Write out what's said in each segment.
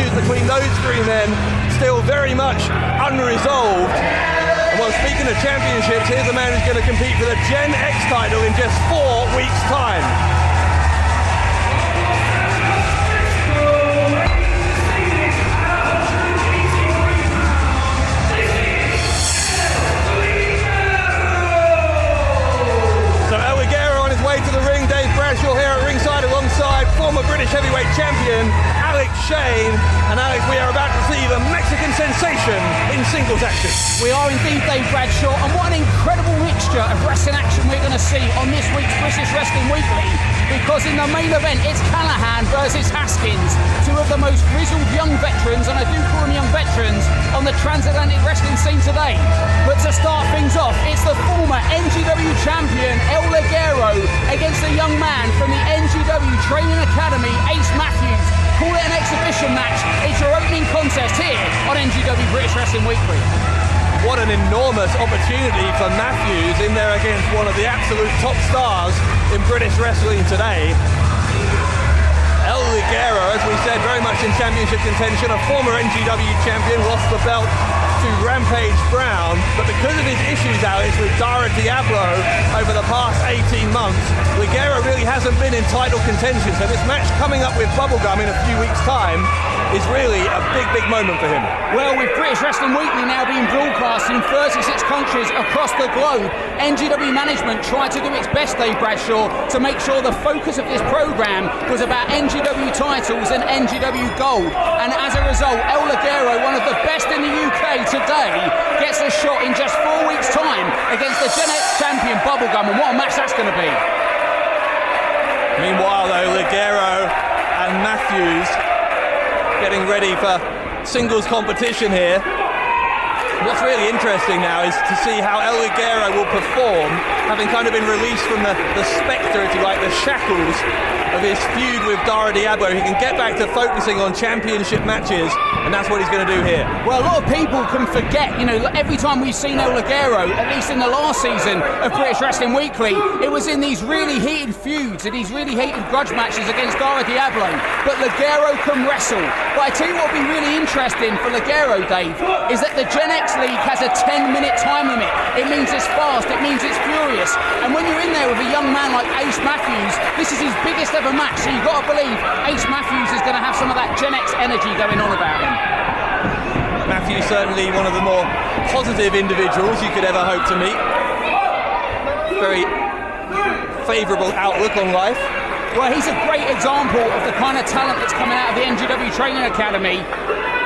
issues between those three men still very much unresolved. And well, speaking of championships, here's a man who's going to compete for the Gen X title in just 4 weeks' time. So El Ligero on his way to the ring, Dave Bradshaw here at ringside alongside former British heavyweight champion Alex Shane. And Alex, we are about to see the Mexican sensation in singles action. We are indeed, Dave Bradshaw, and what an incredible mixture of wrestling action we're going to see on this week's British Wrestling Weekly, because in the main event it's Callahan versus Haskins, two of the most grizzled young veterans, and I do call them young veterans, on the transatlantic wrestling scene today. But to start things off, it's the former NGW champion El Ligero against a young man from the NGW Training Academy, Ace Matthews. Call it an exhibition match. It's your opening contest here on NGW British Wrestling Weekly. What an enormous opportunity for Matthews in there against one of the absolute top stars in British wrestling today. El Ligero, as we said, very much in championship contention, a former NGW champion, lost the belt to Rampage Brown, but because of his issues, Alex, with Dara Diablo over the past 18 months, Ligero really hasn't been in title contention, so this match coming up with Bubblegum in a few weeks' time is really a big moment for him. Well, with British Wrestling Weekly now being broadcast in 36 countries across the globe, NGW management tried to do its best, Dave Bradshaw, to make sure the focus of this programme was about NGW titles and NGW gold. And as a result, El Ligero, one of the best in the UK today, gets a shot in just 4 weeks' time against the Gen X champion Bubblegum, and what a match that's going to be. Meanwhile, though, Ligero and Matthews getting ready for singles competition here. What's really interesting now is to see how El Ligero will perform, having kind of been released from the spectre, if you like, the shackles of his feud with Dara Diablo. He can get back to focusing on championship matches, and that's what he's going to do here. Well, a lot of people can forget, every time we've seen El Ligero, at least in the last season of British Wrestling Weekly, it was in these really heated feuds and these really heated grudge matches against Dara Diablo. But Ligero can wrestle. But I tell you what would be really interesting for Ligero, Dave, is that the Gen X League has a 10-minute time limit. It means it's fast, it means it's furious. And when you're in there with a young man like Ace Matthews, this is his biggest ever match, so you've got to believe Ace Matthews is going to have some of that Gen X energy going on about him. Matthews certainly one of the more positive individuals you could ever hope to meet. Very favourable outlook on life. Well, he's a great example of the kind of talent that's coming out of the NGW Training Academy.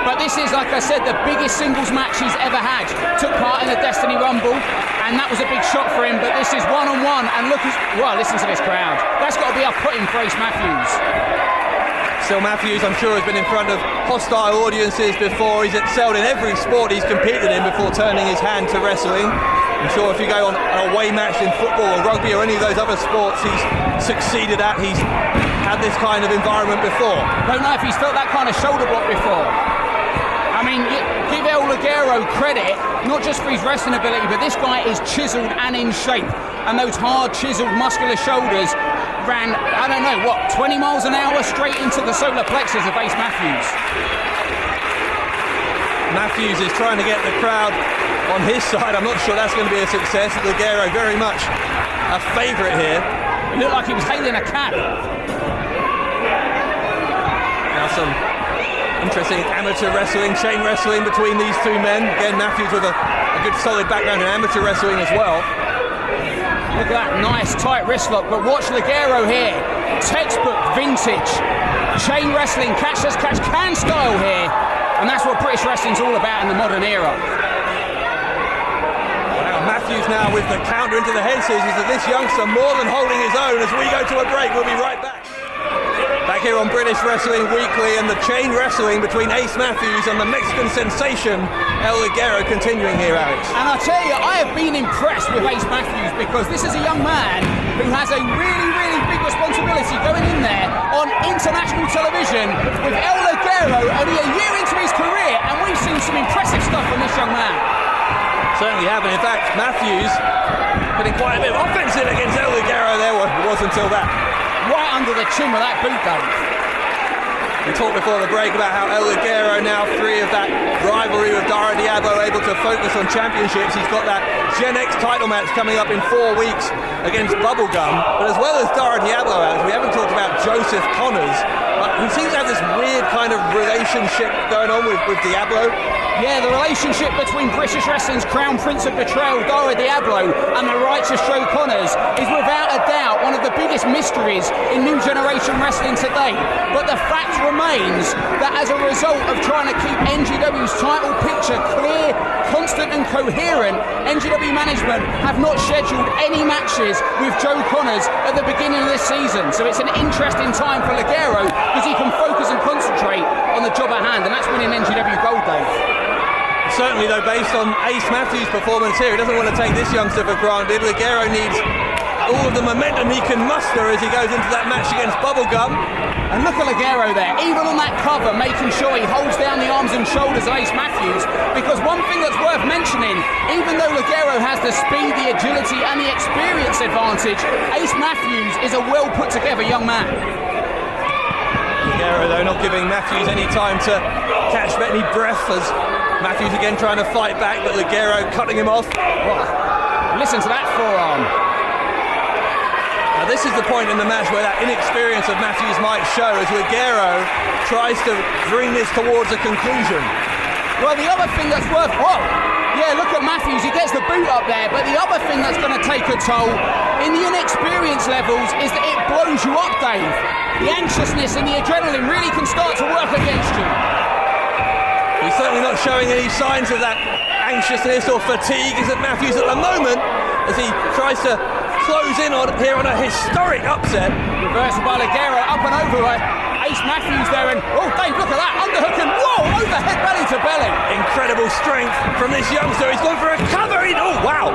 But this is, like I said, the biggest singles match he's ever had. Took part in the Destiny Rumble, and that was a big shot for him. But this is one-on-one, and listen to this crowd. That's got to be off-putting for Ace Matthews. Still, Matthews, I'm sure, has been in front of hostile audiences before. He's excelled in every sport he's competed in before turning his hand to wrestling. I'm sure if you go on an away match in football or rugby or any of those other sports he's succeeded at, he's had this kind of environment before. Don't know if he's felt that kind of shoulder block before. I mean, give El Ligero credit, not just for his wrestling ability, but this guy is chiselled and in shape. And those hard, chiselled, muscular shoulders ran, 20 miles an hour straight into the solar plexus of Ace Matthews. Matthews is trying to get the crowd on his side. I'm not sure that's going to be a success. Ligero very much a favourite here. It looked like he was hailing a cab. Now some interesting amateur wrestling, chain wrestling between these two men. Again, Matthews with a good solid background in amateur wrestling as well. Look at that nice tight wrist lock, but watch Ligero here. Textbook vintage chain wrestling, catch as catch can style here. And that's what British wrestling's all about in the modern era. Wow, Matthews now with the counter into the head scissors of this youngster, more than holding his own. As we go to a break, we'll be right back. Back here on British Wrestling Weekly, and the chain wrestling between Ace Matthews and the Mexican sensation El Ligero continuing here, Alex. And I tell you, I have been impressed with Ace Matthews, because this is a young man who has a really big responsibility going in there on international television with El Ligero only a year into his career, and we've seen some impressive stuff from this young man. Certainly have, and in fact, Matthews getting quite a bit of offensive against El Ligero there. It was until that. Right under the chin with that boot, Dave. We talked before the break about how El Ligero, now free of that rivalry with Dara Diablo, able to focus on championships. He's got that Gen X title match coming up in 4 weeks against Bubblegum. But as well as Dara Diablo, we haven't talked about Joseph Connors. He seems to have this weird kind of relationship going on with Diablo. Yeah, the relationship between British Wrestling's Crown Prince of Betrayal, Dara Diablo, and the righteous Joe Connors is without a doubt one of the biggest mysteries in New Generation Wrestling today. But the fact remains that as a result of trying to keep NGW's title picture clear, constant and coherent, NGW management have not scheduled any matches with Joe Connors at the beginning of this season. So it's an interesting time for Ligero because he can focus and concentrate on the job at hand, and that's winning NGW Gold, Dave. Certainly, though, based on Ace Matthews' performance here, he doesn't want to take this youngster for granted. Ligero needs all of the momentum he can muster as he goes into that match against Bubblegum. And look at Ligero there, even on that cover, making sure he holds down the arms and shoulders of Ace Matthews, because one thing that's worth mentioning, even though Ligero has the speed, the agility and the experience advantage, Ace Matthews is a well put together young man. Ligero, though, not giving Matthews any time to catch any breath as Matthews again trying to fight back, but Ligero cutting him off. Listen to that forearm. Now this is the point in the match where that inexperience of Matthews might show as Ligero tries to bring this towards a conclusion. Well, the other thing that's worth... Yeah, look at Matthews, he gets the boot up there, but the other thing that's going to take a toll in the inexperience levels is that it blows you up, Dave. The anxiousness and the adrenaline really can start to work against you. He's certainly not showing any signs of that anxiousness or fatigue, is it Matthews at the moment, as he tries to close in on here on a historic upset. Reversal by Ligero, up and over Ace Matthews there, and oh Dave, look at that, underhook and whoa, overhead belly to belly. Incredible strength from this youngster. He's gone for a cover. Oh wow,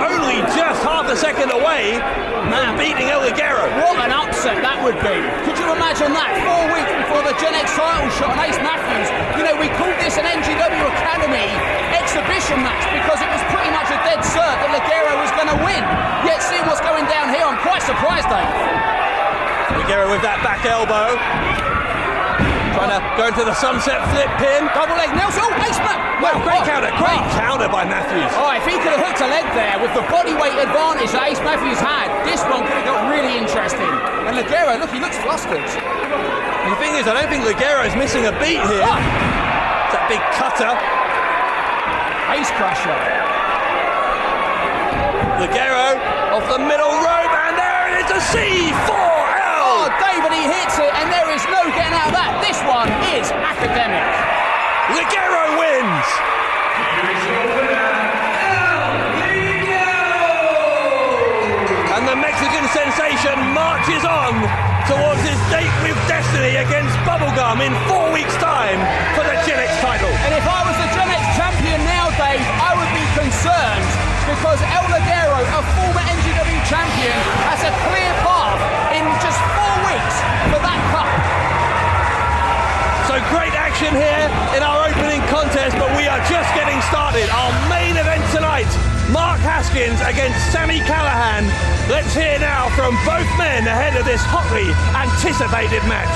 only just half a second away from beating El Ligero. What an upset that would be. Could you imagine that 4 weeks before the Gen X title shot on Ace Matthews? You know, we called this an NGW Academy exhibition match because it was pretty much a dead cert that Ligero was going to win. Yet seeing what's going down here, I'm quite surprised, Dave. Ligero with that back elbow, trying to go into the sunset flip pin. Double leg Nelson. Oh, Ace Matthews. Well, great counter by Matthews. Oh, if he could have hooked a leg there with the body weight advantage that Ace Matthews had, this one could have got really interesting. And Ligero, look, he looks flustered. The thing is, I don't think Ligero is missing a beat here. It's that big cutter. Ace crusher. Ligero off the middle rope, and there it is, a C4L. Oh, David, he hits it, and there is no getting out of that. This one is academic. Ligero wins. And the Mexican sensation marches on towards his date with destiny against Bubblegum in 4 weeks' time for the Gen X title. And if I was the Gen X champion now, Dave, I would be concerned because El Ligero, a former NGW champion, has a clear path in just 4 weeks for that cup. So great action here in our opening contest, but we are just getting started. Our main event tonight, Mark Haskins against Sami Callihan. Let's hear now from both men ahead of this hotly anticipated match.